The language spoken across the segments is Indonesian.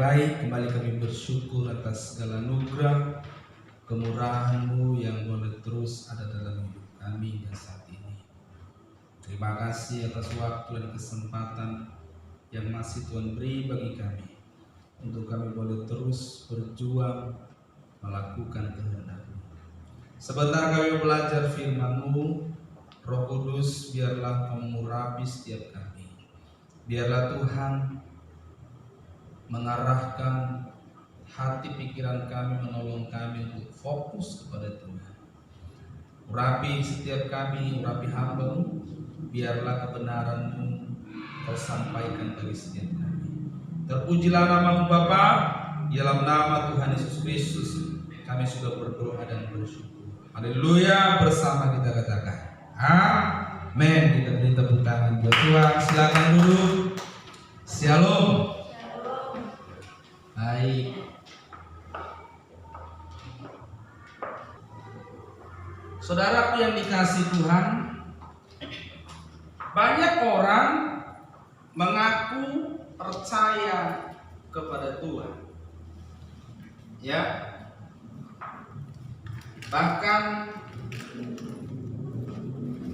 baik, kembali kami bersyukur atas segala anugerah kemurahan-Mu yang boleh terus ada dalam hidup kami dan saat ini. Terima kasih atas waktu dan kesempatan yang masih Tuhan beri bagi kami untuk kami boleh terus berjuang melakukan kehendak-Mu. Sebentar kami belajar firman-Mu, Roh Kudus biarlah mengurapi setiap kami. Biarlah Tuhan mengarahkan hati pikiran kami, menolong kami untuk fokus kepada Tuhan. Urapi setiap kami, urapi hamba-Mu, biarlah kebenaran-Mu Kau sampaikan bagi setiap kami. Terpujilah nama-Mu Bapa, dalam nama Tuhan Yesus Kristus kami sudah berdoa dan bersyukur. Haleluya, bersama kita katakan amin. Kita beri tepuk tangan buat Tuhan. Silakan duduk. Shalom. Baik. Saudaraku yang dikasihi Tuhan, banyak orang mengaku percaya kepada Tuhan. Ya. Bahkan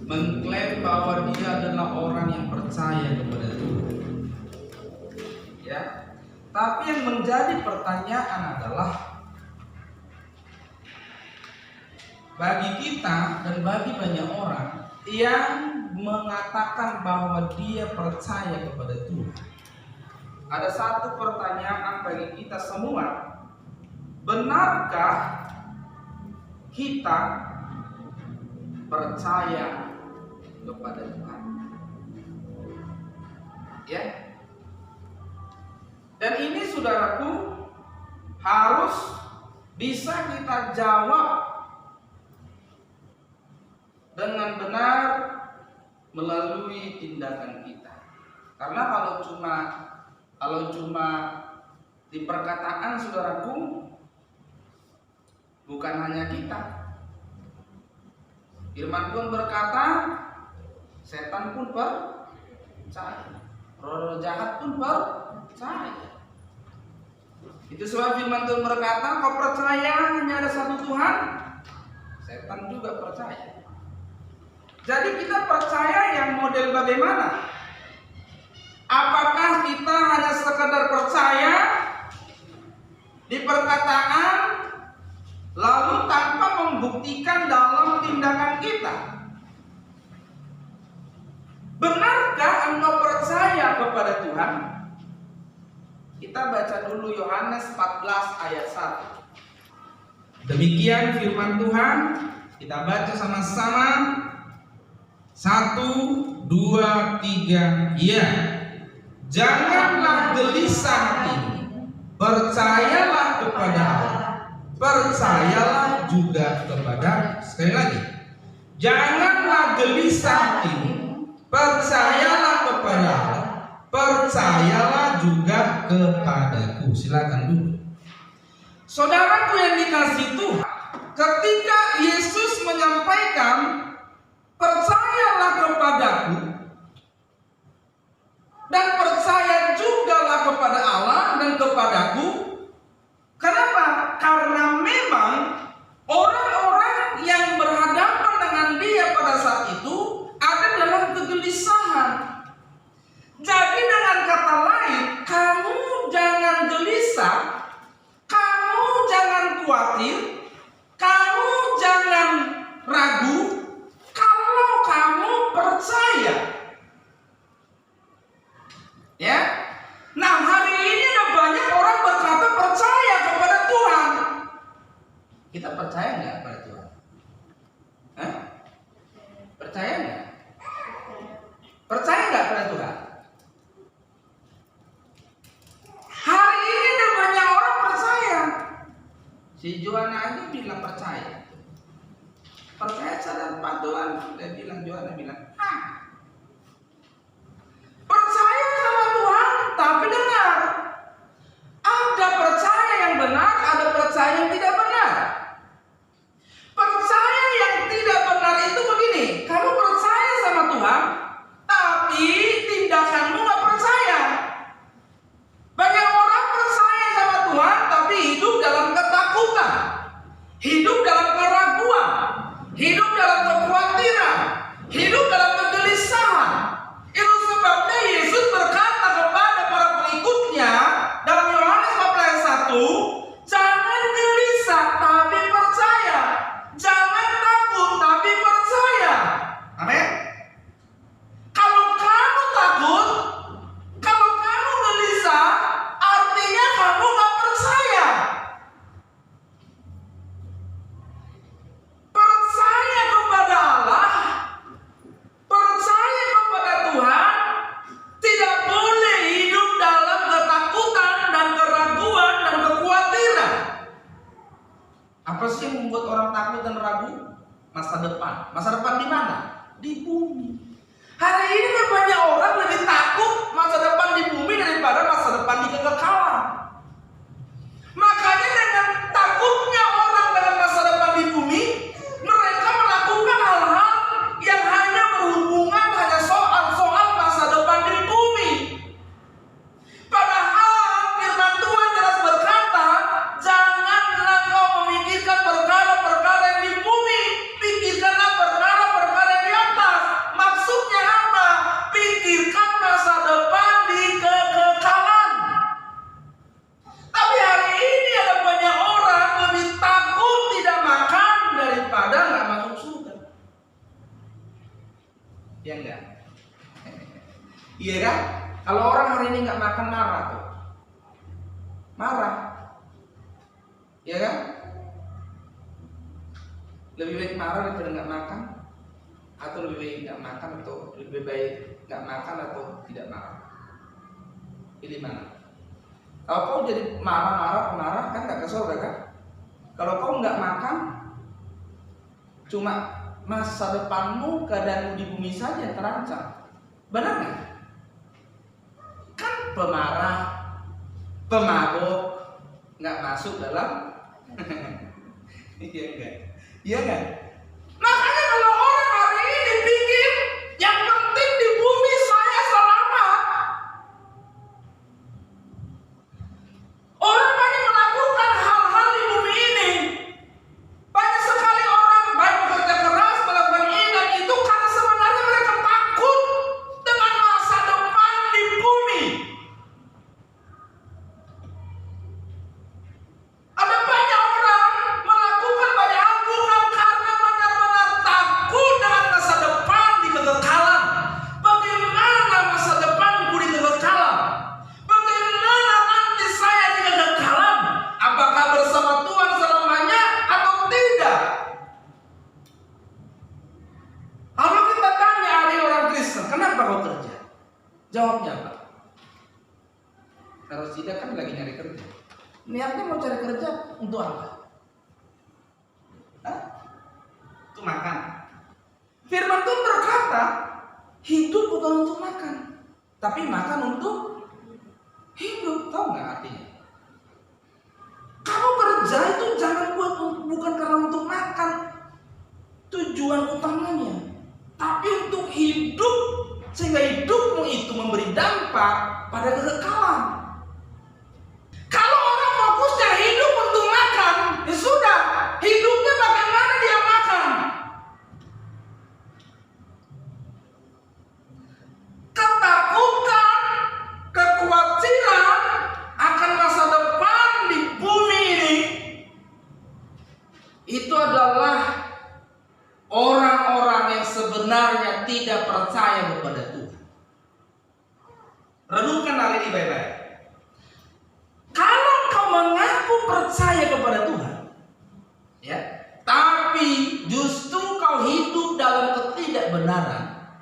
mengklaim bahwa dia adalah orang yang percaya kepada Tuhan. Ya. Tapi yang menjadi pertanyaan adalah bagi kita dan bagi banyak orang yang mengatakan bahwa dia percaya kepada Tuhan, ada satu pertanyaan bagi kita semua. Benarkah kita percaya kepada Tuhan? Ya. Dan ini saudaraku harus bisa kita jawab dengan benar melalui tindakan kita. Karena kalau cuma di perkataan saudaraku, bukan hanya kita. Firman pun berkata, setan pun percaya, roh jahat pun percaya. Itu sebab firman Tuhan berkata, kau percaya hanya ada satu Tuhan? Setan juga percaya. Jadi kita percaya yang model bagaimana? Apakah kita hanya sekedar percaya di perkataan lalu tanpa membuktikan dalam tindakan kita? Benarkah engkau percaya kepada Tuhan? Kita baca dulu Yohanes 14 ayat 1. Demikian firman Tuhan. Kita baca sama-sama. 1, 2, 3. Ya. Janganlah gelisah hatimu. Percayalah kepada Allah. Percayalah juga kepada, sekali lagi, janganlah gelisah hatimu. Percayalah kepada Allah. Percayalah juga kepadaku. Silakan dulu. Saudaraku yang dikasihi Tuhan, ketika Yesus menyampaikan percayalah kepadaku dan percaya jugalah kepada Allah dan kepadaku. Kenapa? Karena memang orang-orang yang berhadapan dengan dia pada saat itu ada dalam kegelisahan. Jadi dengan kata lain, kamu jangan gelisah, kamu jangan khawatir, kamu jangan ragu kalau kamu percaya. Ya. Nah, hari ini ada banyak orang berkata percaya kepada Tuhan. Kita percaya nggak kepada Tuhan? Hah? Percaya nggak? Percaya nggak kepada Tuhan? Hari ini ada banyak orang percaya. Si Johanna aja bilang percaya. Percaya sadar Tuhan. Dia bilang, Johanna bilang, percaya sama Tuhan, tapi dengar. Ada percaya yang benar, ada percaya yang tidak benar. Percaya yang tidak benar itu begini, kamu percaya sama Tuhan, tapi tindakanmu gak percaya. Banyak orang percaya tapi hidup dalam ketakutan, hidup dalam keraguan, hidup dalam kekhawatiran, hidup dalam kegelisahan. Itu sebabnya Yesus berkata kepada para pengikutnya dalam Yohanes 14:1, jangan gelisah tapi percaya, jangan takut tapi percaya. Amin. Kalau kamu takut, kalau kamu gelisah, artinya kamu gak percaya. Percaya kepada Allah, percaya kepada Tuhan, tidak boleh hidup dalam ketakutan dan keraguan dan kekhawatiran. Apa sih yang membuat orang takut dan ragu? Masa depan. Masa depan di mana? Di bumi. Hari ini banyak orang lebih takut masa depan di bumi daripada masa depan di kekekalan. Makanya dengan takutnya orang dengan masa depan di bumi, mereka melakukan hal-hal yang hanya berhubungan hanya soal masa depan di bumi. Padahal firman Tuhan jelas berkata, janganlah kau memikirkan perkara-perkara yang di bumi, pikirkanlah perkara-perkara yang di atas. Maksudnya apa? Pikirkan masa depan di kekekalan. Tapi hari ini ada banyak orang lebih takut tidak makan daripada nggak masuk surga. Iya enggak? Iya kan? Kalau orang hari ini nggak makan marah tuh, marah, iya kan? Lebih baik marah daripada nggak makan, atau lebih baik nggak makan, atau lebih baik nggak makan atau tidak marah? Pilih mana? Kalau kau jadi marah kan nggak ke surga kan? Kalau kau nggak makan, cuma masa depanmu, keadaanmu di bumi saja yang terancam. Benar nggak? Kan pemarah, pemabuk nggak masuk dalam. Iya enggak? Iya enggak? Makanya kalau orang hari ini pikir yang penting di bumi saya selamat, orang banyak melakukan hal-hal di bumi ini. Banyak sekali orang baik bekerja keras melakukan ini dan itu karena sebenarnya mereka takut dengan masa depan di bumi. Ada banyak orang melakukan banyak hal bukan karena benar-benar takut dengan masa depan di kekekalan. Bagaimana masa depanku di kekekalan? Bagaimana nanti saya di kekekalan? Apakah bersama Tuhan selamanya atau tidak? Kalau kita tanya hari orang Kristen, kenapa kau kerja? Jawabnya apa? Kalau tidak kan lagi nyari kerja. Niatnya mau cari kerja untuk apa? Hah? Untuk makan. Firman Tuhan berkata, hidup bukan untuk makan, tapi makan untuk hidup. Tahu nggak artinya? Kamu kerja itu jangan bukan karena untuk makan, tujuan utamanya, tapi untuk hidup, sehingga hidupmu itu memberi dampak pada kekekalan. Kalau orang fokusnya hidup untuk makan, ya sudah, hidupnya bagaimana dia makan? Ketakutan, kekhawatiran akan masa depan di bumi ini, itu adalah orang-orang yang sebenarnya tidak percaya kepada Tuhan. Renungkan hal ini baik-baik. Kalau kau mengaku percaya kepada Tuhan, ya, tapi justru kau hidup dalam ketidakbenaran,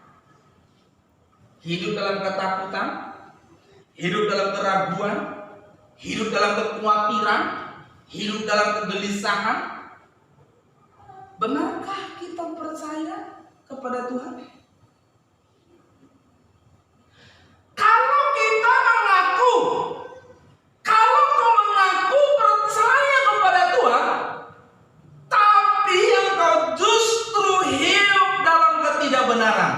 hidup dalam ketakutan, hidup dalam keraguan, hidup dalam kekhawatiran, hidup dalam kegelisahan, benarkah kita percaya kepada Tuhan? Kalau kita mengaku, kalau kau mengaku percaya kepada Tuhan, tapi engkau justru hidup dalam ketidakbenaran.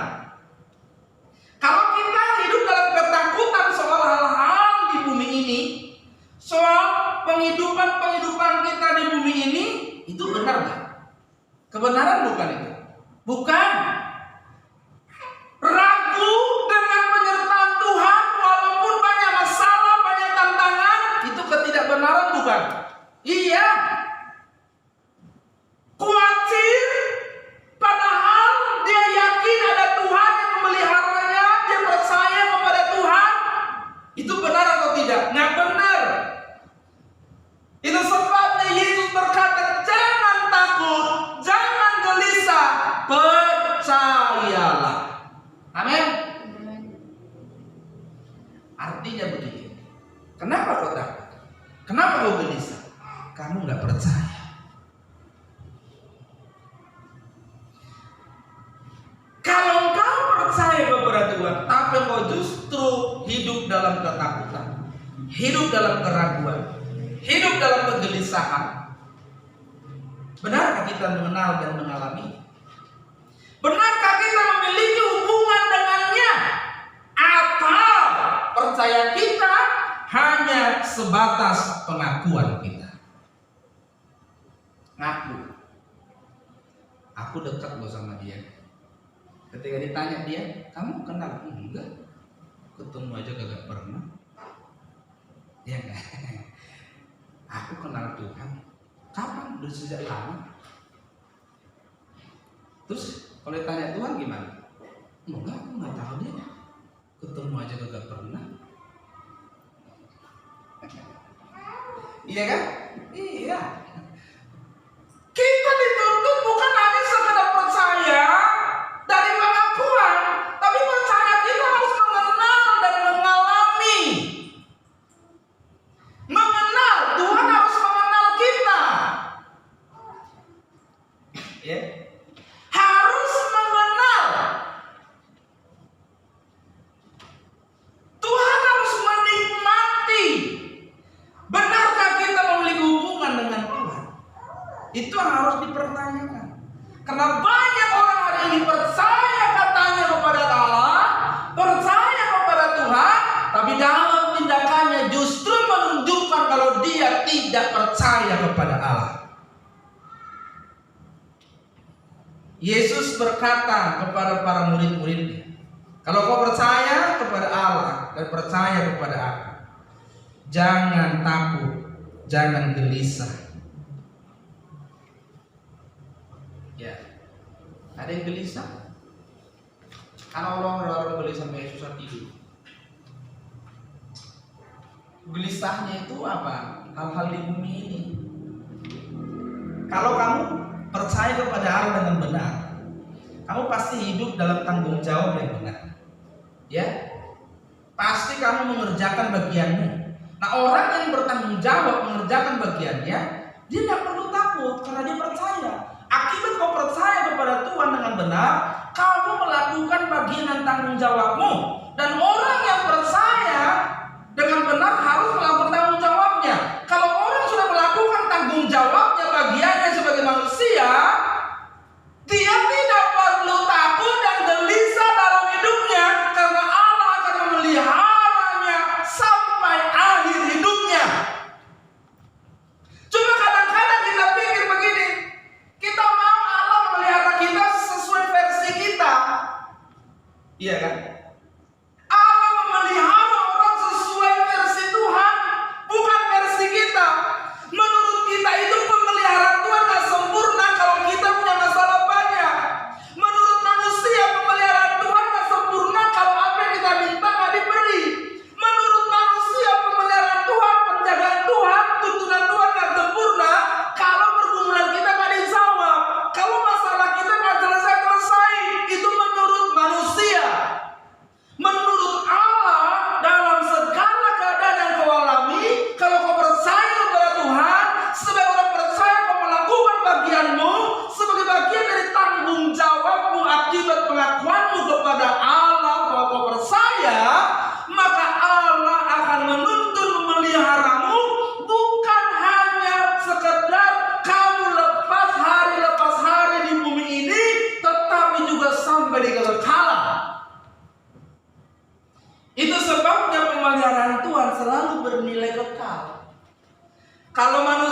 Kalau kita hidup dalam ketakutan soal hal-hal di bumi ini, soal penghidupan penghidupan kita di bumi ini, itu benar nggak? Kebenaran bukan itu? Bukan. Ragu dengan penyertaan Tuhan walaupun banyak masalah, banyak tantangan, itu ketidakbenaran bukan? Iya. Khawatir padahal dia yakin ada Tuhan yang memeliharanya, dia percaya kepada Tuhan. Itu benar atau tidak? Nggak benar. Itu sebabnya Yesus berkata, jangan takut, jangan gelisah, percayalah. Amin. Artinya begini, kenapa kau takut? Kenapa kau gelisah? Kamu nggak percaya. Kalau kau percaya kepada Tuhan, tapi kau justru hidup dalam ketakutan, hidup dalam keraguan, hidup dalam kegelisahan, benarkah kita mengenal dan mengalami? Benarkah kita memiliki hubungan dengannya? Atau percaya kita hanya sebatas pengakuan kita? Ngaku, aku dekat loh sama dia. Ketika ditanya dia, kamu kenal? Enggak, ketemu aja kagak pernah. Ya enggak? Aku kenal Tuhan. Kapan? Udah sejak lama. Terus kalau ditanya Tuhan gimana? Enggak, aku nggak tahu dia. Ketemu aja kagak pernah. Iya kan? Iya. Kita dituntut bukan hanya sekedar percaya dari pengakuan, tapi percaya kita harus mengenal dan mengalami. Mengenal, Tuhan harus mengenal kita. Ya. Harus mengenal. Tuhan harus menikmati. Benarkah kita memiliki hubungan dengan Tuhan? Itu yang harus dipertanyakan. Karena banyak orang hari ini percaya katanya kepada Allah, percaya kepada Tuhan, tapi dalam tindakannya justru menunjukkan kalau dia tidak percaya kepada Allah. Yesus berkata kepada para murid-muridnya, kalau kau percaya kepada Allah dan percaya kepada Aku, jangan takut, jangan gelisah. Ya, ada yang gelisah? Karena orang gelisah sampai susah tidur. Gelisahnya itu apa? Hal-hal di bumi ini. Kalau kamu percaya kepada Allah dengan benar, kamu pasti hidup dalam tanggung jawab yang benar. Ya, pasti kamu mengerjakan bagianmu. Nah, orang yang bertanggung jawab mengerjakan bagiannya, dia tidak perlu takut karena dia percaya. Akibat kau percaya kepada Tuhan dengan benar, kamu melakukan bagian dan tanggung jawabmu. Dan orang yang percaya dengan benar harus melakukan tanggung jawabnya. Kalau orang sudah melakukan tanggung jawabnya, bagiannya sebagai manusia, dia tidak perlu takut dan gelisah dalam hidupnya, karena Allah akan memeliharanya sampai akhir hidupnya. Cuma kadang-kadang kita pikir begini, kita mau Allah memelihara kita sesuai versi kita. Iya kan? Allah memelihara orang sesuai versi Tuhan.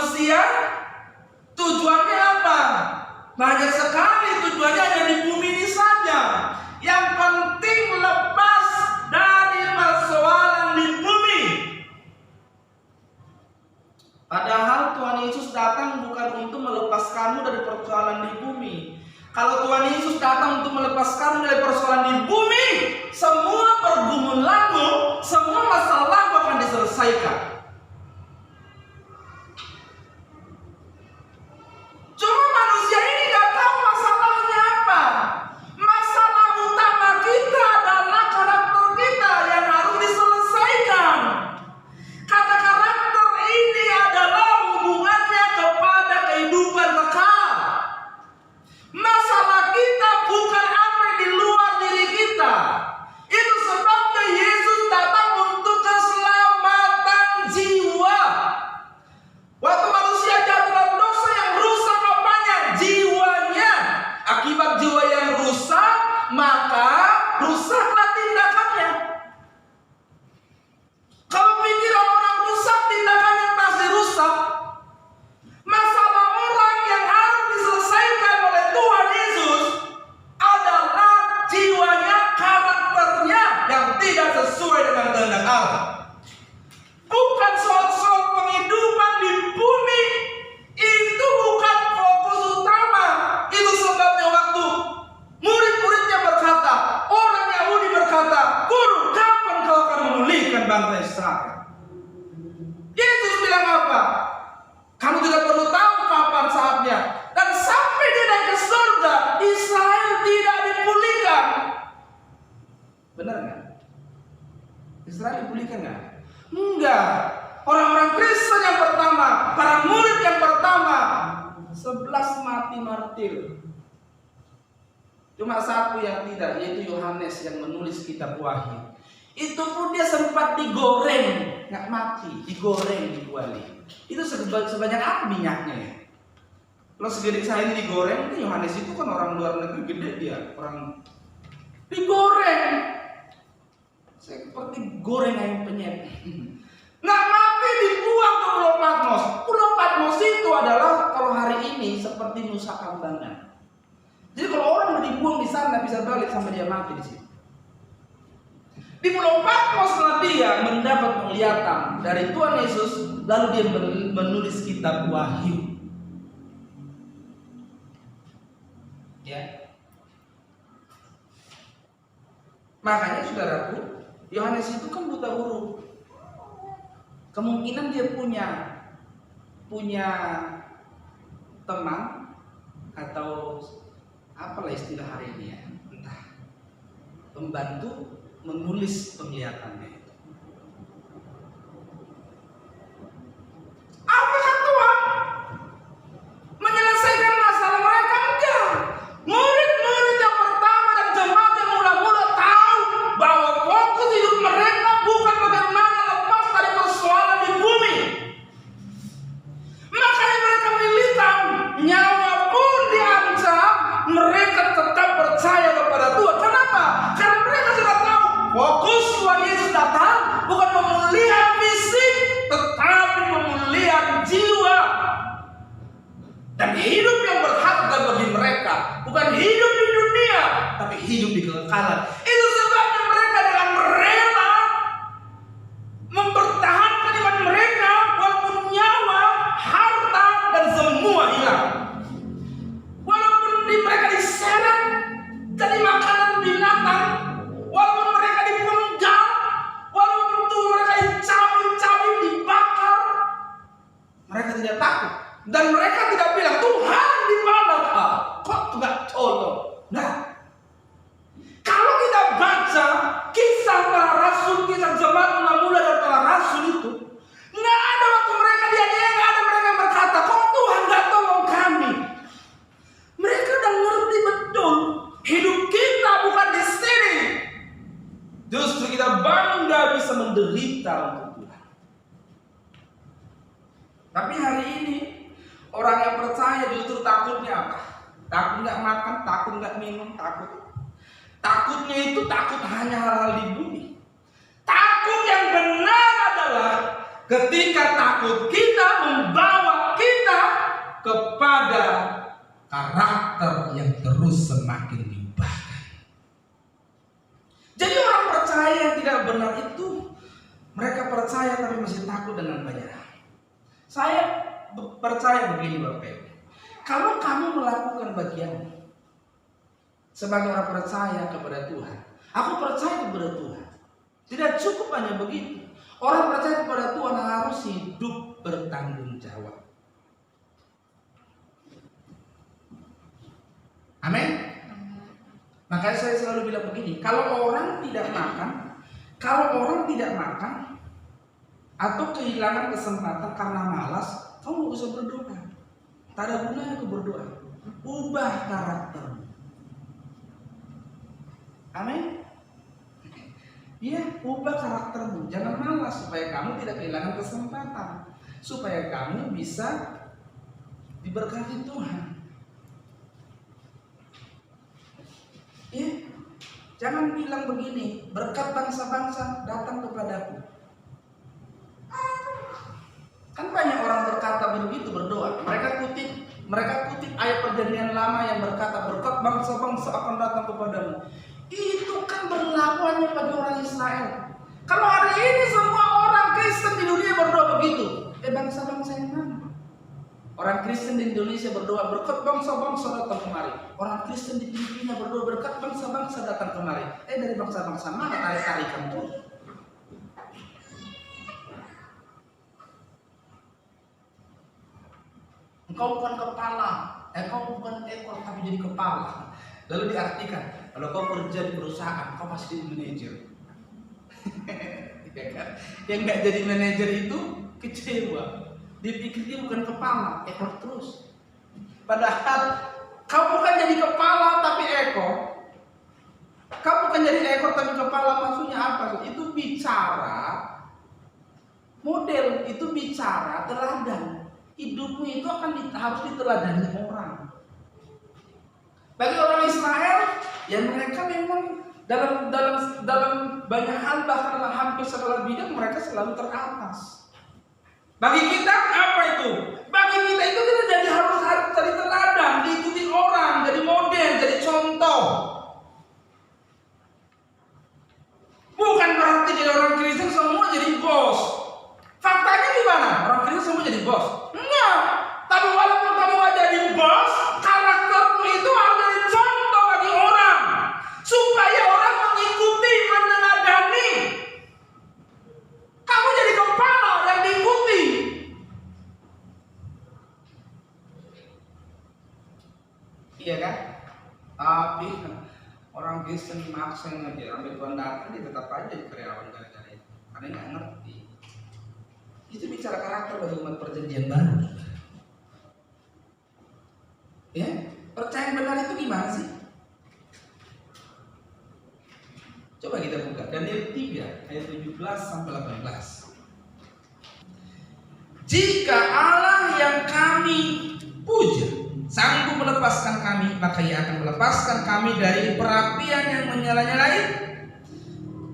manusia tujuannya apa? Banyak sekali tujuannya, ada di bumi ini saja. Yang penting lepas dari persoalan di bumi. Padahal Tuhan Yesus datang bukan untuk melepas kamu dari persoalan di bumi. Kalau Tuhan Yesus datang untuk melepas kamu dari persoalan di bumi, semua pergumulanmu, semua masalahmu akan diselesaikan. Cuma manusia ini gak tahu masalahnya apa. Masalah utama kita adalah karakter kita yang harus diselesaikan. Karena karakter ini adalah hubungannya kepada kehidupan kekal. Masalah kita bukan apa yang di luar diri kita. Itu sebabnya Yesus datang untuk keselamatan jiwa. Waktu manusia jatuh dalam dosa, yang rusak apanya? Jiwanya. Akibat jiwa yang rusak, maka rusaklah tindakannya. Kalau pikiran orang rusak, tindakannya pasti rusak. Masalah orang yang harus diselesaikan oleh Tuhan Yesus adalah jiwanya, karakternya yang tidak sesuai dengan kehendak Allah. Bukan soal penghidupan di bumi. Itu bukan fokus utama. Itu sebabnya waktu murid-muridnya berkata, orang Yahudi berkata, "Guru, kapan kau akan memulihkan bangsa Israel?" Yesus bilang apa? Kamu tidak perlu tahu kapan saatnya. Dan sampai dia naik ke surga, Israel tidak dipulihkan. Benar nggak? Israel dipulihkan nggak? Enggak. Orang-orang Kristen yang pertama, para murid yang pertama, 11 mati martir. Cuma satu yang tidak, yaitu Yohanes yang menulis kitab Wahyu. Itu pun dia sempat digoreng, nggak mati, digoreng di kuali. Itu sebanyak apa minyaknya ya? Kalau segede saya ini digoreng, itu Yohanes itu kan orang luar negeri gede dia, orang digoreng. Seperti goreng ayam penyet. Nggak mati, dibuang ke Pulau Patmos. Pulau Patmos itu adalah kalau hari ini seperti Nusa Kambangan. Jadi kalau orang dibuang di sana bisa balik sampai dia mati di sini. Di Pulau Patmos dia mendapat penglihatan dari Tuhan Yesus, lalu dia menulis kitab Wahyu. Ya. Makanya saudaraku, Yohanes itu kan buta huruf. Kemungkinan dia punya teman atau apalah istilah hari ini ya, entah, pembantu menulis penglihatannya itu. Apakah Tuhan menyelesaikan masalah mereka? Enggak. Murid-murid yang pertama dan jemaat yang mula-mula tahu bahwa fokus hidup mereka bukan bagaimana lepas dari persoalan di bumi. Makanya mereka militan, nyawa pun diancam, mereka tetap percaya kepada Tuhan. Kenapa? Karena mereka sudah tahu fokus Tuhan Yesus datang bukan pemulihan fisik, tetapi pemulihan jiwa. Dan hidup yang berharga bagi mereka bukan hidup di dunia, tapi hidup di kekekalan. Itu sebabnya mereka dengan rela mempertahankan iman mereka walaupun nyawa, harta, dan semua hilang. Walaupun mereka diseret jadi makanan binatang, walaupun mereka dipenggal, walaupun tubuh mereka dicabik-cabik, dibakar, mereka tidak takut. Dan mereka tidak bilang, "Tuhan di mana kau? Kok nggak tolong?" Nah, kalau kita baca kisah para rasul, kisah jemaat mula-mula dan para rasul itu, nggak ada waktu mereka dianiaya, nggak ada mereka yang berkata, "Kok Tuhan nggak tolong kami?" Mereka udah ngerti betul, hidup kita bukan di sini. Justru kita bangga bisa menderita untuk Tuhan. Tapi hari ini orang yang percaya justru takutnya apa? Takut nggak makan, takut nggak minum, takut. Takutnya itu takut hanya hal-hal di bumi. Takut yang benar adalah ketika takut kita membawa kita terus semakin diubahkan. Jadi orang percaya yang tidak benar itu, mereka percaya tapi masih takut dengan banyak hal. Saya percaya begini Bapak Ibu, kalau kamu melakukan bagianmu sebagai orang percaya kepada Tuhan, aku percaya kepada Tuhan, tidak cukup hanya begitu. Orang percaya kepada Tuhan harus hidup bertanggung jawab. Amin. Makanya saya selalu bilang begini, kalau orang tidak makan atau kehilangan kesempatan karena malas, kamu gak usah berdoa. Tak ada gunanya aku berdoa. Ubah karakter. Amin. Iya, ubah karaktermu. Jangan malas supaya kamu tidak kehilangan kesempatan, supaya kamu bisa diberkati Tuhan. Ya, jangan bilang begini, berkat bangsa-bangsa datang kepadaku. Kan banyak orang berkata begitu, berdoa. Mereka kutip ayat perjanjian lama yang berkata berkat bangsa-bangsa akan datang kepadamu. Itu kan berlaku hanya bagi orang Israel. Kalau hari ini semua orang Kristen di dunia berdoa begitu, bangsa-bangsa yang mana? Orang Kristen di Indonesia berdoa berkat bangsa-bangsa datang kemari. Orang Kristen di Filipina berdoa berkat bangsa-bangsa datang kemari. Dari bangsa-bangsa mana tarik-tarikan itu? Engkau bukan kepala, engkau bukan ekor tapi jadi kepala. Lalu diartikan, kalau kau kerja di perusahaan, kau pasti jadi manajer. Ya kan? Yang nggak jadi manajer itu kecewa. Dipikir dia bukan kepala, ekor terus. Padahal kau bukan jadi kepala tapi ekor. Kau bukan jadi ekor tapi kepala, maksudnya apa? Itu bicara model, itu bicara teladan. Hidupmu itu harus diteladani orang. Bagi orang Israel, ya mereka memang dalam banyak hal, bahkan hampir segala bidang mereka selalu teratas. Bagi kita apa itu? Bagi kita itu kita harus jadi teladan, diikuti orang, jadi model, jadi contoh. Bukan berarti jadi orang Kristen semua jadi bos. Faktanya gimana? Orang Kristen semua jadi bos? Enggak. Tapi walaupun kamu gak jadi bos, karaktermu itu harus jadi contoh bagi orang, supaya orang mengikuti, meneladani. Kamu jadi kepala yang diikuti. Iya kan? Tapi orang Kristen maksa ngajar, ambil Tuhan datang, dia tetap aja jadi karyawan gara-gara itu, karena nggak ngerti. Itu bicara karakter bagi umat perjanjian baru. Ya, percaya yang benar itu gimana sih? Coba kita buka Daniel 3 ayat 17 sampai 18. Jika Allah yang kami puja sanggup melepaskan kami, maka Ia akan melepaskan kami dari perapian yang menyala-nyalai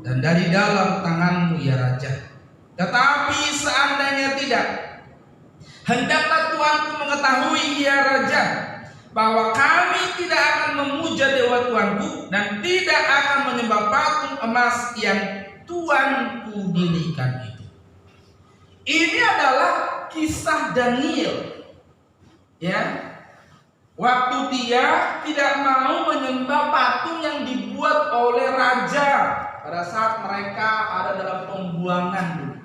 dan dari dalam tanganmu ya Raja. Tetapi seandainya tidak, hendaklah Tuanku mengetahui ya Raja, bahwa kami tidak akan memuja dewa Tuanku dan tidak akan menyembah patung emas yang Tuanku dirikan itu. Ini adalah kisah Daniel, ya. Waktu dia tidak mau menyembah patung yang dibuat oleh raja pada saat mereka ada dalam pembuangan dulu.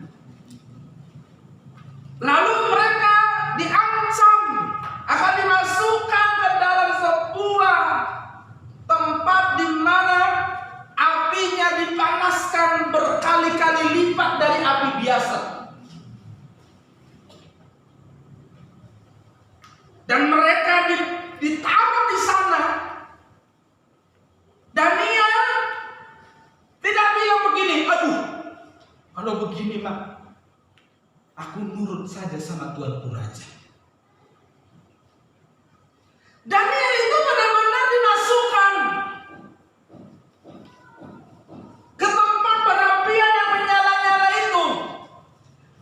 Lalu mereka diancam akan dimasukkan ke dalam sebuah tempat di mana apinya dipanaskan berkali-kali lipat dari api biasa. Dan mereka ditaruh di sana. Daniel tidak bilang begini, aduh, kalau begini mah aku nurut saja sama Tuanku Raja. Daniel itu benar-benar dimasukkan ke tempat perapian yang menyala-nyala itu.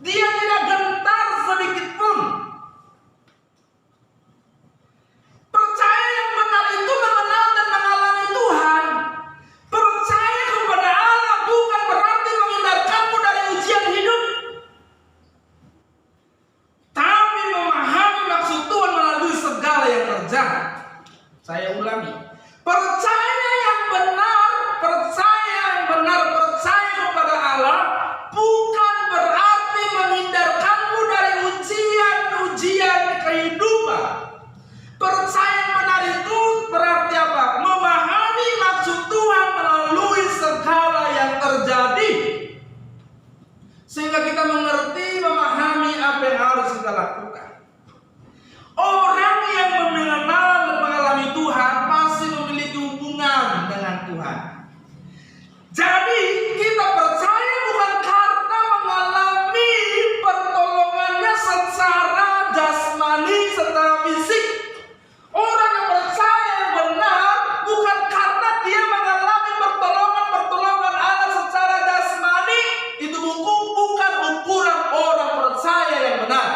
Dia tidak gentar sedikit pun. Percaya yang benar itu mengenal Saya ulangi, percaya yang benar, percaya kepada Allah bukan berarti menghindarkanmu dari ujian kehidupan. Percaya yang benar itu berarti apa? Memahami maksud Tuhan melalui segala yang terjadi, sehingga kita mengerti, memahami apa yang harus kita lakukan. Orang yang mengenal dan mengalami Tuhan pasti memiliki hubungan dengan Tuhan. Jadi kita percaya bukan karena mengalami pertolongannya secara jasmani, secara fisik. Orang yang percaya yang benar bukan karena dia mengalami pertolongan Allah secara jasmani. Itu bukan ukuran orang percaya yang benar.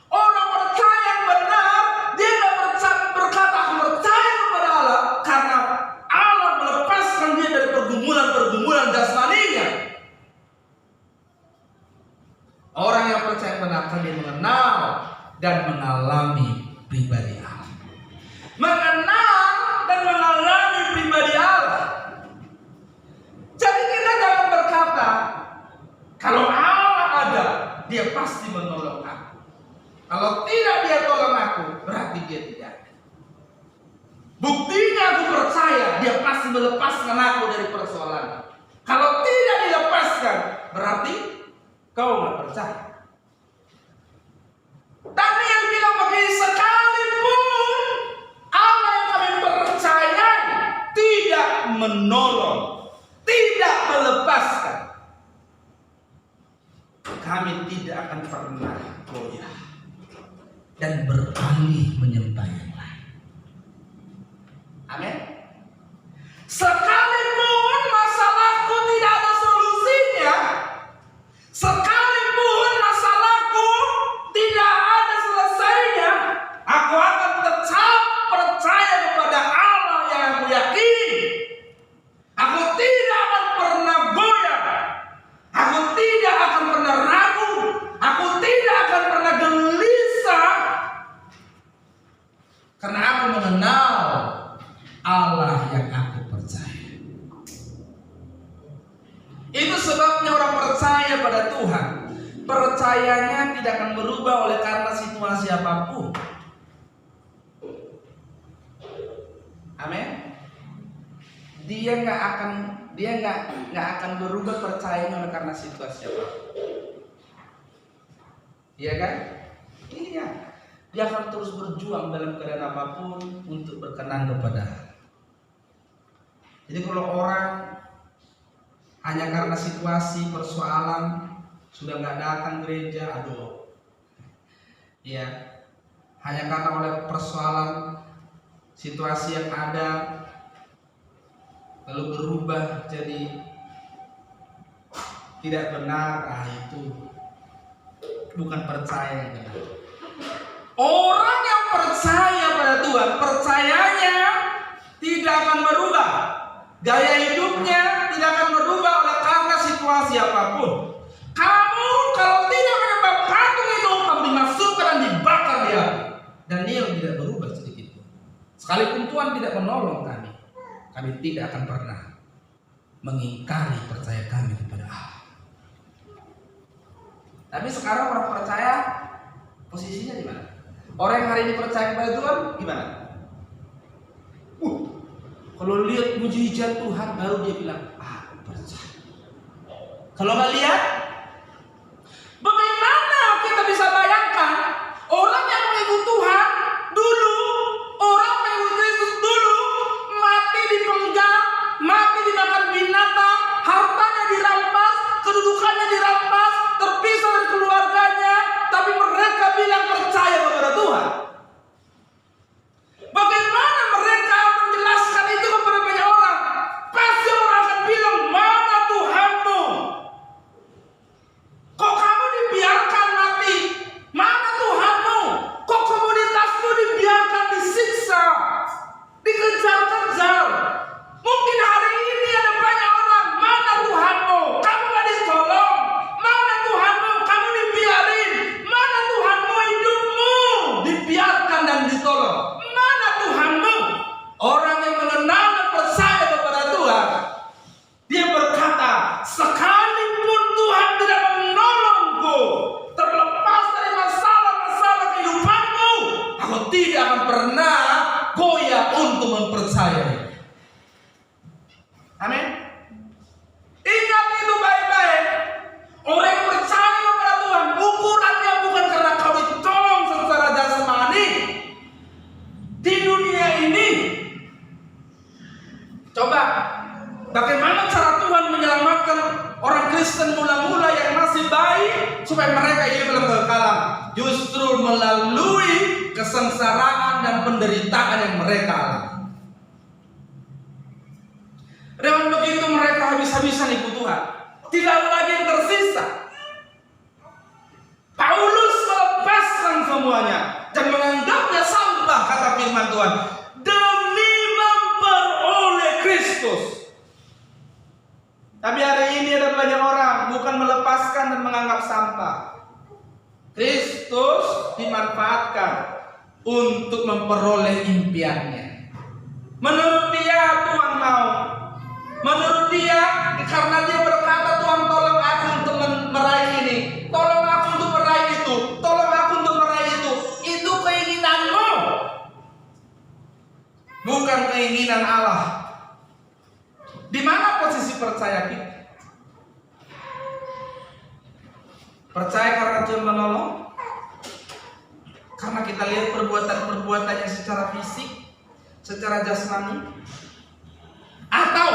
Orang percaya yang benar, dia tidak berkata aku percaya kepada Allah karena Allah melepaskan dia dari pergumulan jasmaninya. Orang yang percaya yang benar akan dia mengenal dan mengalami pribadi Allah. Mengenal dan mengalami pribadi Allah. Jadi kita jangan berkata kalau Allah ada, dia pasti menolong aku. Kalau tidak dia tolong aku, berarti dia tidak ada. Buktinya aku percaya dia pasti melepaskan aku dari persoalan. Kalau tidak dilepaskan, berarti kau nggak percaya. Tapi yang bilang begini, sekalipun Allah yang kami percayai tidak menolong, tidak melepaskan, kami tidak akan pernah goyah dan beralih menyembah yang lain. Amin. Sekalipun masalahku tidak ada solusinya, sekalipun masalahku tidak ada selesainya, aku akan tetap percaya kepada Allah yang aku yakini. Aku tidak akan pernah goyah, aku tidak akan pernah ragu, aku tidak akan pernah gelisah, karena aku mengenal Allah yang aku percaya. Itu sebabnya orang percaya pada Tuhan, percayanya tidak akan berubah oleh karena situasi apapun. Amin. Dia nggak akan berubah percayanya oleh karena situasi apapun. Iya kan? Iya. Dia akan terus berjuang dalam keadaan apapun untuk berkenan kepada Allah. Jadi kalau orang hanya karena situasi persoalan sudah nggak datang gereja, aduh, ya, hanya karena oleh persoalan situasi yang ada lalu berubah jadi tidak benar, itu bukan percaya yang benar. Orang yang percaya pada Tuhan, percayanya tidak akan berubah. Gaya hidupnya tidak akan berubah oleh karena situasi apapun. Kamu kalau tidak menyembah patung itu, kamu dimasukkan dan dibakar di api. Daniel tidak berubah sedikit pun. Sekalipun Tuhan tidak menolong kami tidak akan pernah mengingkari percaya kami kepada Allah. Tapi sekarang orang percaya posisinya di mana? Orang yang hari ini percaya kepada Tuhan gimana? Kalau lihat mujizat Tuhan baru dia bilang, aku percaya. Kalau nggak lihat, bagaimana kita bisa bayangkan orang yang mengikut Tuhan dulu, orang mengikut Yesus dulu, mati dipenggal, mati dimakan binatang, hartanya dirampas, kedudukannya dirampas, terpisah dari keluarganya, tapi mereka bilang percaya kepada Tuhan. Bagaimana mereka menjelaskan itu kepada banyak orang? Pasti orang akan bilang, mana Tuhanmu? Kok kamu dibiarkan mati? Mana Tuhanmu? Kok komunitasmu dibiarkan disiksa, dikejar-kejar? Mungkin hari ini ada banyak orang, mana Tuhanmu? Kamu gak ditolong. Mana Tuhanmu? Kamu dibiarin. Mana Tuhanmu? Hidupmu dibiarkan dan ditolong. Mana Tuhanmu? kamu tidak akan pernah goyah untuk mempercayai. Amin. Ingat itu baik-baik. Orang yang percaya kepada Tuhan, ukurannya bukan karena kau ditolong secara jasmani di dunia ini. Coba, bagaimana cara Tuhan menyelamatkan orang Kristen mula-mula yang masih baik supaya mereka hidup dalam kekekalan? Justru melalui kesengsaraan dan penderitaan yang mereka alami. Dengan begitu mereka habis-habisan ikut Tuhan. Tidak ada lagi yang tersisa. Paulus melepaskan semuanya dan menganggapnya sampah, kata firman Tuhan, demi memperoleh Kristus. Tapi hari ini ada banyak orang bukan melepaskan dan menganggap sampah. Kristus dimanfaatkan untuk memperoleh impiannya. Menurut dia Tuhan mau. Menurut dia, karena dia berkata, Tuhan tolong aku untuk meraih ini, tolong aku untuk meraih itu, tolong aku untuk meraih itu. Itu keinginanmu, bukan keinginan Allah. Di mana posisi percaya kita? Percaya karena Tuhan menolong? Karena kita lihat perbuatan-perbuatannya secara fisik, secara jasmani? Atau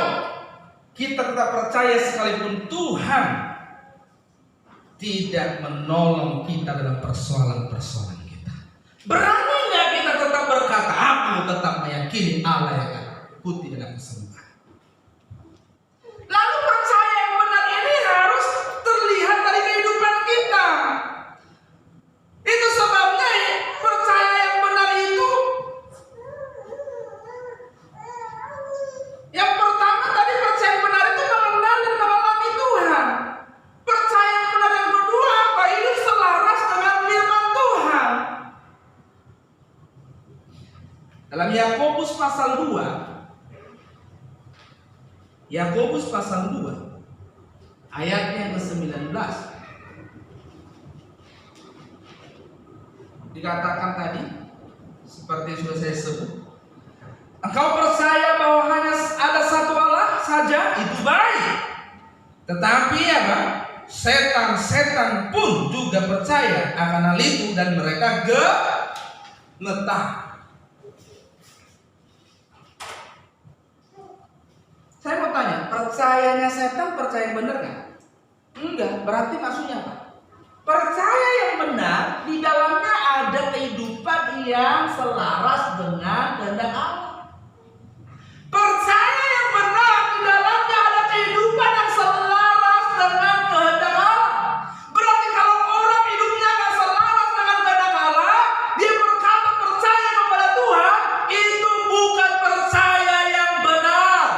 kita tetap percaya sekalipun Tuhan tidak menolong kita dalam persoalan-persoalan kita? Berani nggak kita tetap berkata, aku tetap meyakini Allah yang akan ikuti dalam kesembuhan? Lalu percaya yang benar ini harus terlihat dari kehidupan kita. Itu sebabnya percaya yang benar itu, yang pertama tadi percaya yang benar itu mengenal dan mengalami Tuhan. Percaya yang benar yang kedua apa? Hidup selaras dengan firman Tuhan. Dalam Yakobus pasal 2, Yakobus pasal 2 ayatnya yang ke-19 dikatakan tadi seperti yang sudah saya sebut, engkau percaya bahwa hanya ada satu Allah saja, itu baik. Tetapi apa? Setan-setan pun juga percaya akan hal itu dan mereka gemetar. Saya mau tanya, percayanya setan percaya yang benar nggak? Enggak, berarti maksudnya apa? Percaya yang benar di dalamnya ada kehidupan yang selaras dengan kehendak Allah. Percaya yang benar di dalamnya ada kehidupan yang selaras dengan kehendak Allah. Berarti kalau orang hidupnya nggak selaras dengan kehendak Allah, dia berkata percaya kepada Tuhan, itu bukan percaya yang benar.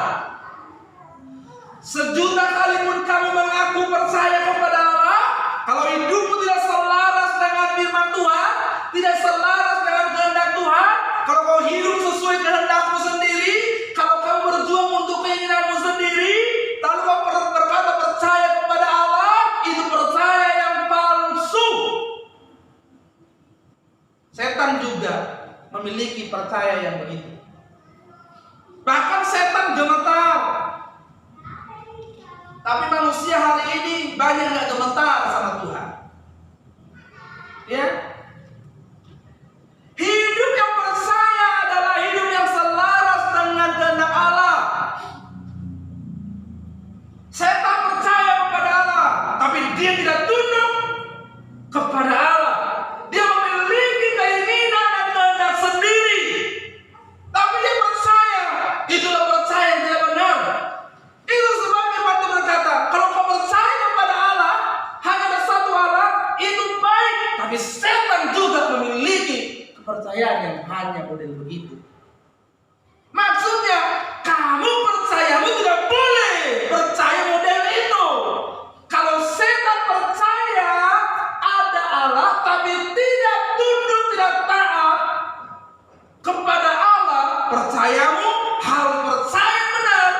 Sejuta kali pun kamu mengaku percaya kepada Allah, kalau hidupmu tidak selaras dengan firman Tuhan, tidak selaras dengan kehendak Tuhan, kalau kau hidup sesuai kehendakmu sendiri, kalau kau berjuang untuk keinginanmu sendiri, lalu kau berkata percaya kepada Allah, itu percaya yang palsu. Setan juga memiliki percaya yang begitu. Bahkan setan gemetar. Tapi manusia hari ini banyak nggak gemetar sama Tuhan. Ya, hidup yang percaya adalah hidup yang selaras dengan kehendak Allah. Setan percaya kepada Allah, tapi dia tidak tunduk kepada Allah. Dia memiliki keinginan dan kehendak sendiri, tapi dia percaya. Itulah percaya yang tidak benar. Itu sebabnya Firman berkata, kalau kau percaya kepada Allah, hanya ada satu Allah, itu baik. Tapi setan juga memiliki kepercayaan yang hanya model begitu. Maksudnya, kamu percayamu tidak boleh percaya model itu. Kalau setan percaya ada Allah, tapi tidak tunduk, tidak taat kepada Allah, percayamu harus percaya benar,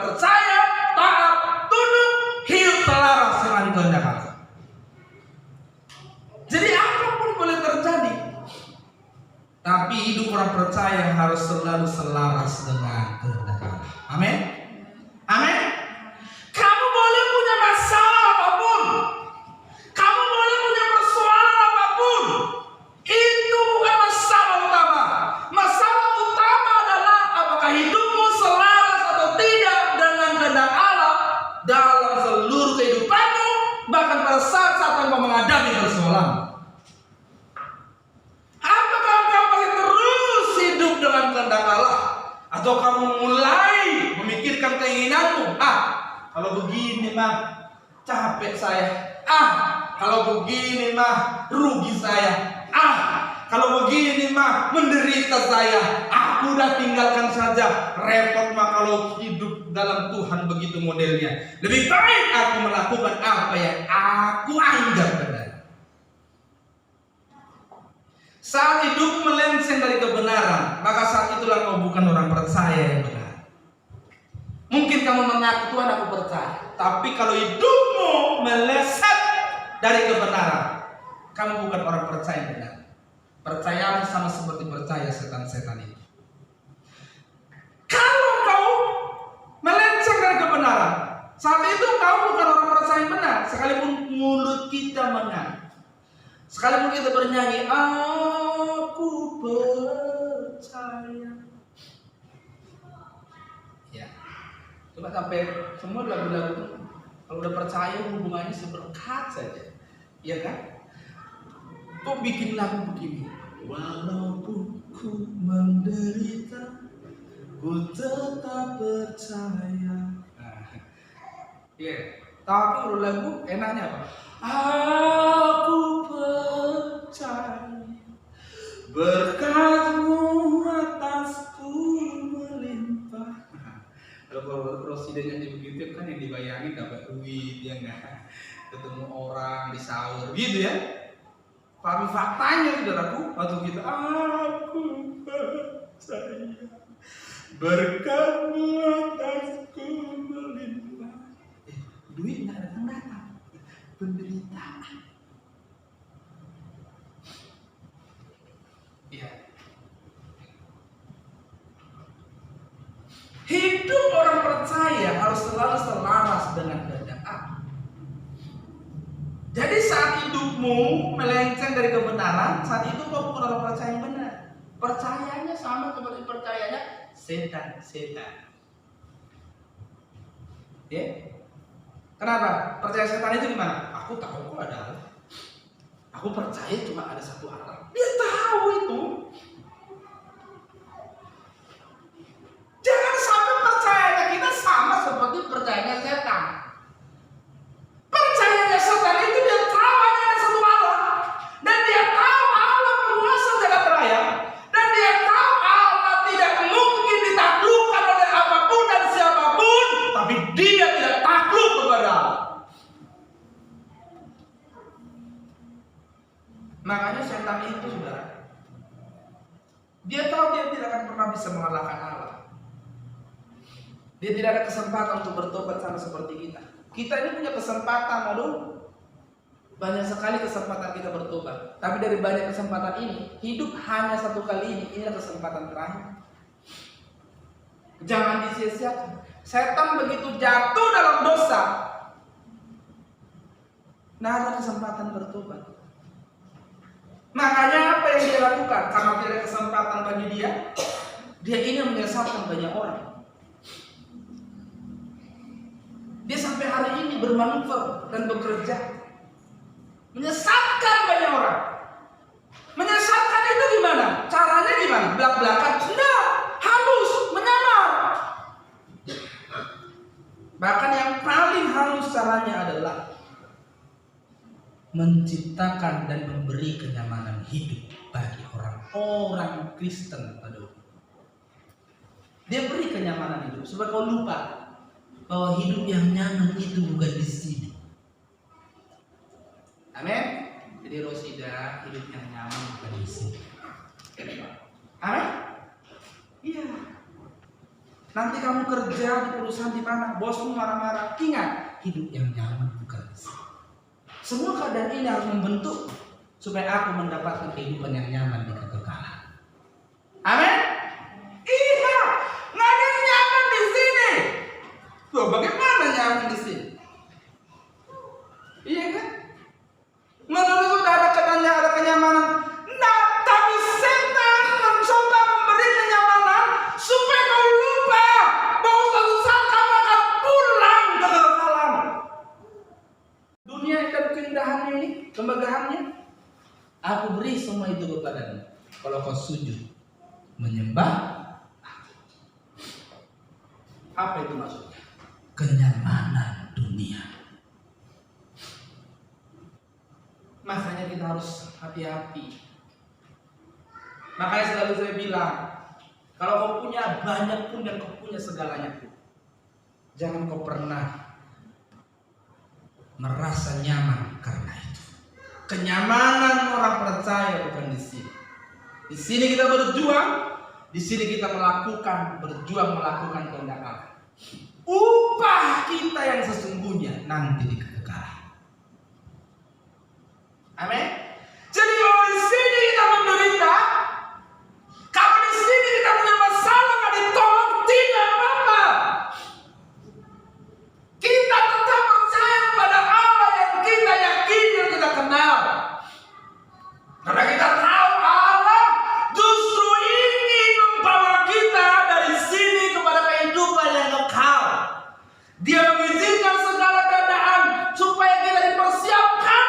percaya, taat, tunduk, hidup selaras dengan kehendak Allah. Jadi apapun boleh terjadi. Tapi hidup orang percaya harus selalu selaras dengan kehendak Allah. Amin. Amin. Kamu boleh punya masalah apapun, kamu boleh punya persoalan apapun, itu bukan masalah utama. Masalah utama adalah apakah hidupmu selaras atau tidak dengan kehendak Allah dalam seluruh kehidupanmu, bahkan pada saat-saat engkau menghadapi persoalan. Apakah engkau masih terus hidup dengan kehendak Allah, atau kamu mulai memikirkan keinginanmu? Kalau begini mah capek saya. Kalau begini mah rugi saya. Kalau begini mah menderita saya. Aku udah tinggalkan saja. Repot mah kalau hidup dalam Tuhan begitu modelnya. Lebih baik aku melakukan apa yang aku anggap benar. Saat hidupmu melenceng dari kebenaran, maka saat itulah kau bukan orang percaya yang benar. Mungkin kamu mengaku Tuhan aku percaya, tapi kalau hidupmu meleset dari kebenaran, kamu bukan orang percaya yang benar. Percayamu sama seperti percaya setan-setan itu. Kalau kau melenceng dari kebenaran, saat itu kau bukan orang percaya yang benar. Sekalipun mulut kita mengaku, sekalipun kita bernyanyi, aku percaya. Ya, coba sampai semua lagu-lagu kalau udah percaya hubungannya seberkat saja, iya kan? Kok bikin lagu begini? Walaupun ku menderita, ku tetap percaya. Iya, tapi kalau lagu enaknya apa? Aku percaya berkat-Mu atasku melimpah. Kalau presidennya begitu kan yang dibayangin dapat duit, ya enggak? Ketemu orang di sahur gitu ya. Tapi faktanya saudaraku, waktu kita aku percaya berkat-Mu atasku melimpah. Duit enggak datang-datang, penderitaan. Iya. Hidup orang percaya harus selalu selaras dengan kehendak Allah. Jadi saat hidupmu melenceng dari kebenaran, saat itu kau bukan orang percaya yang benar. Percayanya sama seperti percayanya setan-setan. Ya? Kenapa? Percaya setan itu gimana? Aku tahu kok ada Allah. Aku percaya cuma ada satu Allah. Dia tahu itu. Jangan sampai percayanya kita sama seperti percayanya setan. Percayanya setan itu dia tahu hanya ada satu Allah, dan dia tahu Allah penguasa jagat raya, dan dia tahu Allah tidak mungkin ditaklukkan oleh apapun dan siapapun, tapi dia tidak takluk kepada Allah. Makanya setan itu, saudara, dia tahu dia tidak akan pernah bisa mengalahkan Allah. Dia tidak ada kesempatan untuk bertobat sama seperti kita. Kita ini punya kesempatan, aduh, banyak sekali kesempatan kita bertobat. Tapi dari banyak kesempatan ini, hidup hanya satu kali ini. Inilah kesempatan terakhir. Jangan disia-siakan. Setan begitu jatuh dalam dosa, nah ada kesempatan bertobat. Makanya apa yang dia lakukan? Karena tidak ada kesempatan bagi dia ingin menyesatkan banyak orang. Dia sampai hari ini bermanuver dan bekerja menyesatkan banyak orang. Menyesatkan itu gimana? Caranya gimana? Belak-belakan? Enggak, halus, menyamar. Bahkan yang paling halus caranya adalah menciptakan dan memberi kenyamanan hidup bagi orang-orang Kristen pada umumnya. Dia beri kenyamanan hidup supaya kau lupa bahwa hidup yang nyaman itu bukan di sini. Amin. Jadi Rosida, hidup yang nyaman bukan di sini. Amin. Iya. Nanti kamu kerja di perusahaan di mana bosmu marah-marah, ingat hidup yang nyaman bukan di sini. Semua keadaan ini harus membentuk supaya aku mendapatkan kehidupan yang nyaman di kekekalan. kalau kau sujud menyembah. Apa itu maksudnya? Kenyamanan dunia. Makanya kita harus hati-hati. Makanya selalu saya bilang, kalau kau punya banyak pun dan kau punya segalanya pun, jangan kau pernah merasa nyaman karena itu. Kenyamanan orang percaya bukan di sini. Di sini kita berjuang, di sini kita berjuang melakukan kehendak Allah. Upah kita yang sesungguhnya nanti di kekekalan. amin. Jadi kalau di sini kita menderita, kalau di sini kita punya masalah nggak ditolong, tidak apa-apa. Kita tetap percaya pada Allah yang kita yakini dan kita kenal. Karena kita tahu Allah justru ingin membawa kita dari sini kepada kehidupan yang kekal. Dia mengizinkan segala keadaan supaya kita dipersiapkan,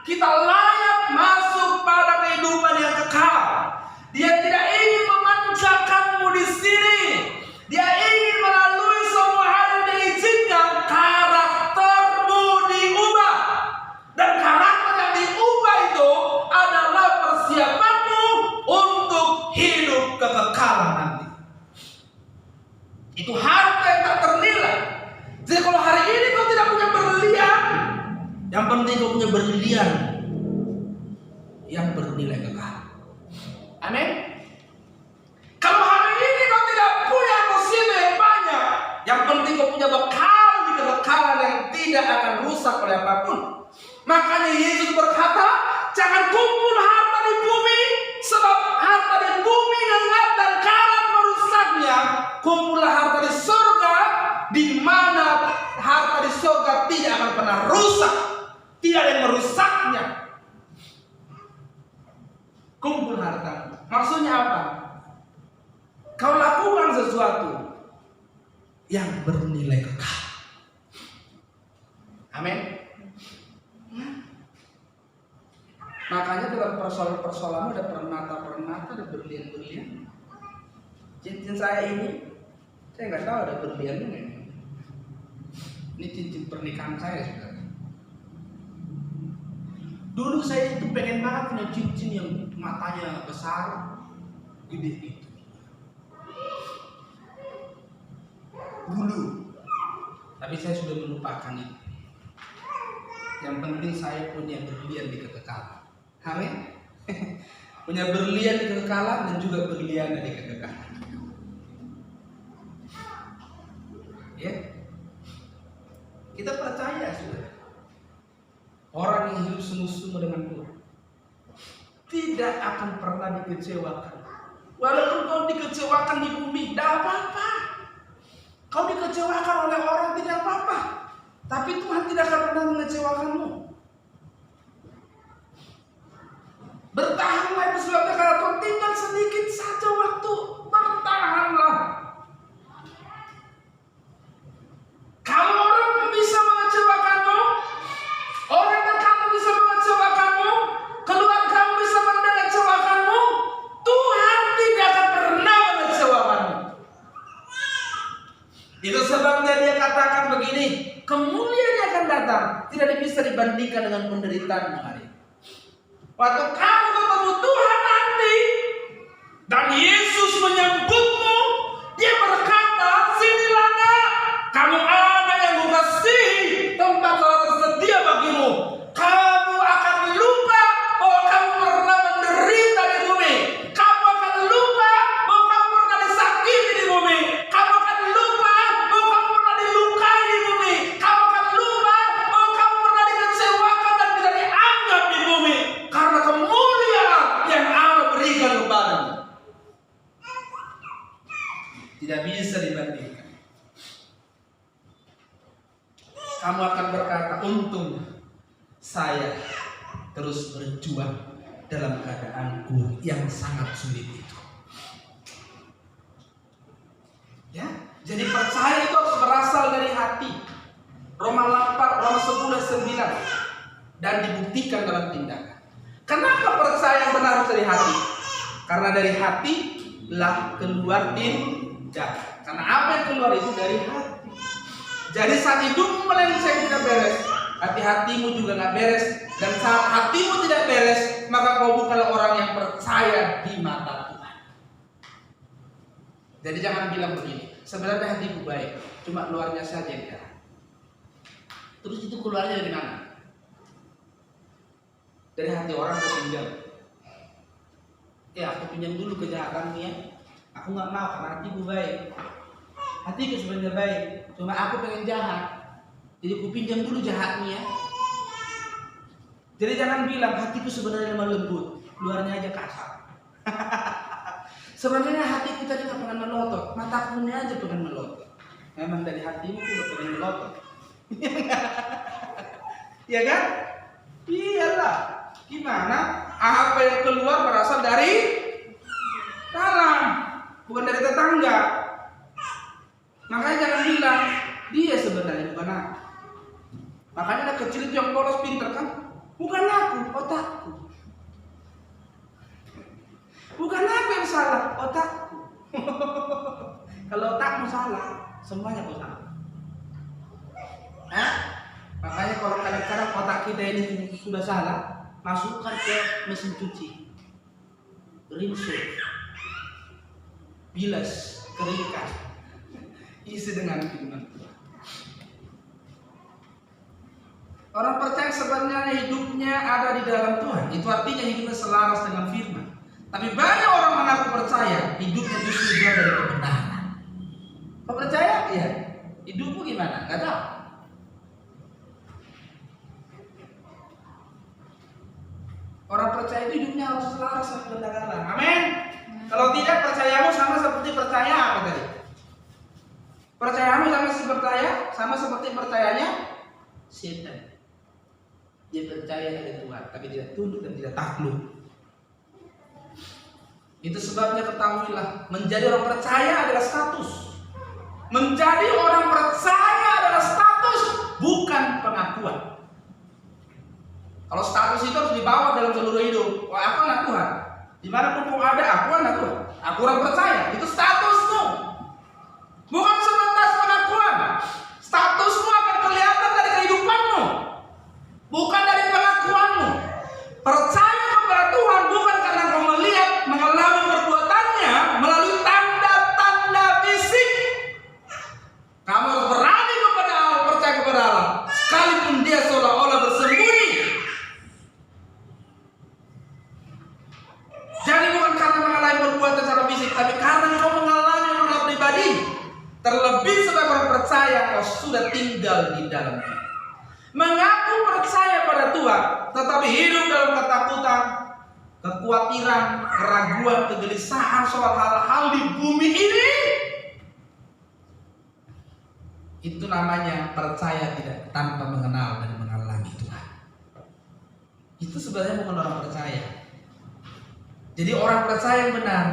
kita layak masuk pada kehidupan yang kekal. Dia tidak ingin memanjakanmu di sini. Dia ingin melalui semua hal yang diizinkan karaktermu diubah. Dan karakter yang diubah itu adalah persiapanmu untuk hidup kekekalan nanti. Itu harta yang tak ternilai. Jadi kalau hari ini kau tidak punya berlian, yang penting kau punya berlian yang bernilai kekal. Amin. Kalau hari ini kau tidak punya posisi yang banyak, yang penting kau punya bekal di kekekalan yang tidak akan rusak oleh apapun. Makanya Yesus berkata, jangan kumpul harta di bumi, sebab harta di bumi nyengat dan karat merusaknya. Kumpullah harta di surga, di mana harta di surga tidak akan pernah rusak, tidak ada yang merusaknya. Kumpul harta. Maksudnya apa? Kau lakukan sesuatu yang bernilai kekal. Amin. Makanya dalam persoalan-persoalan ada permata-permata, ada berlian-berlian. Cincin saya ini, saya nggak tahu ada berliannya nggak. Ini cincin pernikahan saya saudara. Dulu saya itu pengen banget punya cincin yang matanya besar, gede gitu. Dulu, tapi saya sudah melupakan itu. Yang penting saya punya berlian di kekekalan. Amin. Punya berlian di kekekalan dan juga berlian di kekekalan. Ya. Kita percaya sudah. Orang yang hidup sungguh-sungguh dengan Tuhan tidak akan pernah dikecewakan. Walaupun kau dikecewakan di bumi, tidak apa-apa. Kau dikecewakan oleh orang tidak apa-apa. Tapi Tuhan tidak akan pernah mengecewakanmu. Bertahanlah, itu sebabnya karena Tuhan tinggal sedikit saja waktu. Bertahanlah. Kalau orang bisa mengecewakanmu, orang dekatmu bisa mengecewakanmu, keluargamu bisa mengecewakanmu, Tuhan tidak akan pernah mengecewakanmu. Itu sebabnya dia katakan begini, kemuliaan yang akan datang tidak bisa dibandingkan dengan penderitaanmu hari ini. Waktu kamu ketemu Tuhan nanti dan Yesus menyambutmu, dia berkata, sinilah nak, kamu ada yang kukasihi, tempat telah tersedia bagimu. Kamu akan lupa bahwa kamu pernah menderita di bumi. Kamu akan lupa bahwa kamu pernah disakiti di bumi. Kamu akan lupa bahwa kamu pernah dilukai di bumi. Kamu akan lupa bahwa kamu pernah dikecewakan dan tidak dianggap di bumi. Karena kemuliaan yang Allah berikan kepadamu tidak bisa dibandingkan. Kamu akan berkata, untung saya terus berjuang dalam keadaanku yang sangat sulit itu. Ya, jadi percaya itu harus berasal dari hati. Roma 8, Roma 10, 9, dan dibuktikan dalam tindakan. Kenapa percaya yang benar harus dari hati? Karena dari hati lah keluar tindak. Karena apa yang keluar itu dari hati. Jadi saat hidupmu melenceng tidak beres, hati-hatimu juga nggak beres. Dan saat hatimu tidak beres, maka kau bukanlah orang yang percaya di mata Tuhan. Jadi jangan bilang begini, sebenarnya hatiku baik, cuma luarnya saja yang jahat. Terus itu keluarnya dari mana? Dari hati orang kau pinjam. Ya aku pinjam dulu kejahatanmu ya. Aku nggak mau karena hatiku baik. Hatiku sebenarnya baik, cuma aku pengen jahat. Jadi aku pinjam dulu jahatnya. Jadi jangan bilang hatiku sebenarnya lemah lembut, luarnya aja kasar. Sebenarnya hatiku tadi nggak pengen melotot, mataku aja pengen melotot. Memang dari hatimu udah pengen melotot. Ya kan? Iyalah. Gimana? Apa yang keluar berasal dari dalam, bukan dari tetangga. Makanya jangan bilang dia sebenarnya bukan aku. Makanya anak kecil itu yang polos pintar kan? Bukan aku, otakku. Bukan aku yang salah, otakku. Kalau otakmu salah, semuanya kau salah. Makanya kalau kadang-kadang otak kita ini sudah salah, masukkan ke mesin cuci, rinso, bilas, keringkan, isi dengan firman Tuhan. Orang percaya sebenarnya hidupnya ada di dalam Tuhan. Itu artinya hidupnya selaras dengan firman. Tapi banyak orang mengaku percaya, hidupnya justru jauh dari kebenaran. Kau percaya? Iya. Hidupmu gimana? Gak tahu. Orang percaya itu hidupnya harus selaras dengan kebenaran. Amin. Kalau tidak, percayamu sama seperti percaya apa tadi? Percayamu sama seperti percayanya setan. Dia percaya kepada Tuhan, tapi tidak tunduk dan tidak takluk. Itu sebabnya ketahuilah, menjadi orang percaya adalah status. Menjadi orang percaya adalah status, bukan pengakuan. Kalau status itu harus dibawa dalam seluruh hidup. Wah, aku anak Tuhan. Dimanapun kau ada, aku anak Tuhan. Aku orang percaya. Itu statusmu. Bukan sebatas pengakuan. Statusmu akan kelihatan dari kehidupanmu, bukan dari pengakuanmu. Percaya kepada Tuhan bukan karena kau melihat, mengalami perbuatannya melalui tanda-tanda fisik. Kamu harus berani kepada Allah, percaya kepada Allah, sekalipun dia seolah-olah bersembunyi. Jadi bukan karena mengalami perbuatan secara fisik, tapi karena kau mengalami mengenal pribadi. Terlebih sebagai orang percaya, kau sudah tinggal di dalamnya. Mengaku percaya pada Tuhan, tetapi hidup dalam ketakutan, kekhawatiran, keraguan, kegelisahan soal hal-hal di bumi ini, itu namanya percaya tidak tanpa mengenal dan mengalami Tuhan. Itu sebenarnya bukan orang percaya. Jadi orang percaya yang benar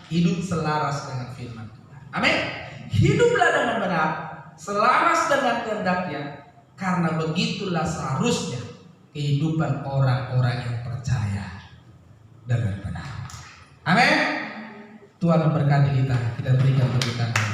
hidup selaras dengan firman Tuhan. Amin. Hiduplah dengan benar, selaras dengan kehendaknya, karena begitulah seharusnya kehidupan orang-orang yang percaya dengan benar. Amin. Tuhan memberkati kita. Kita berikan tepuk tangan.